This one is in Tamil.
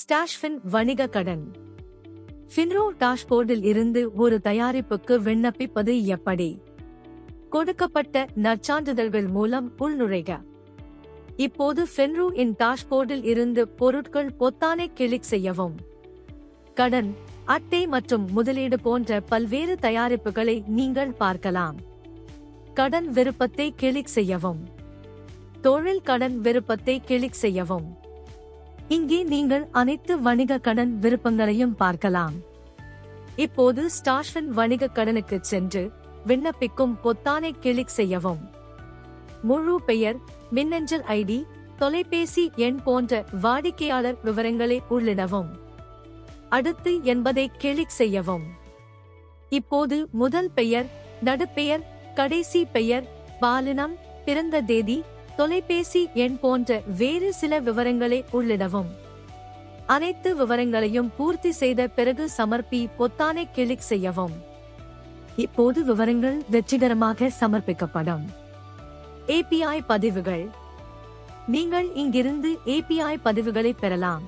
ஸ்டாஷ்ஃபின் வணிக கடன். ஃபின்ரோ டாஷ்போர்டில் இருந்து ஒரு தயாரிப்புக்கு விண்ணப்பிப்பது எப்படி? கொடுக்கப்பட்ட நற்சான்றிதழ்கள் மூலம் உள்நுழைக. இப்போது ஃபின்ரோ இன் டாஷ்போர்டில் இருந்து பொருட்கள் பொத்தானை கிளிக் செய்யவும். கடன் அட்டை மற்றும் முதலீடு போன்ற பல்வேறு தயாரிப்புகளை நீங்கள் பார்க்கலாம். கடன் விருப்பத்தை கிளிக் செய்யவும். தொழில் கடன் விருப்பத்தை கிளிக் செய்யவும். இங்கே நீங்கள் அனைத்து வணிக கடன் விருப்பங்களையும் பார்க்கலாம். இப்போது ஸ்டாஷ்ஃபின் வணிக கடனுக்கு சென்று விண்ணப்பிக்கும் பொத்தானை கிளிக் செய்யவும். முழு பெயர், மின்னஞ்சல் ஐடி, தொலைபேசி எண் போன்ற வாடிக்கையாளர் விவரங்களை உள்ளிடவும். அடுத்து என்பதை கிளிக் செய்யவும். இப்போது முதல் பெயர், நடுப்பெயர், கடைசி பெயர், பாலினம், பிறந்த தேதி, தொலைபேசி எண் போன்ற வேறு சில விவரங்களை உள்ளிடவும். அனைத்து விவரங்களையும் பூர்த்தி செய்த பிறகு சமர்ப்பி பொத்தானை கிளிக் செய்யவும். இப்போது விவரங்கள் வெற்றிகரமாக சமர்ப்பிக்கப்படும். API பதிவுகள். நீங்கள் இங்கிருந்து API பதிவுகளை பெறலாம்.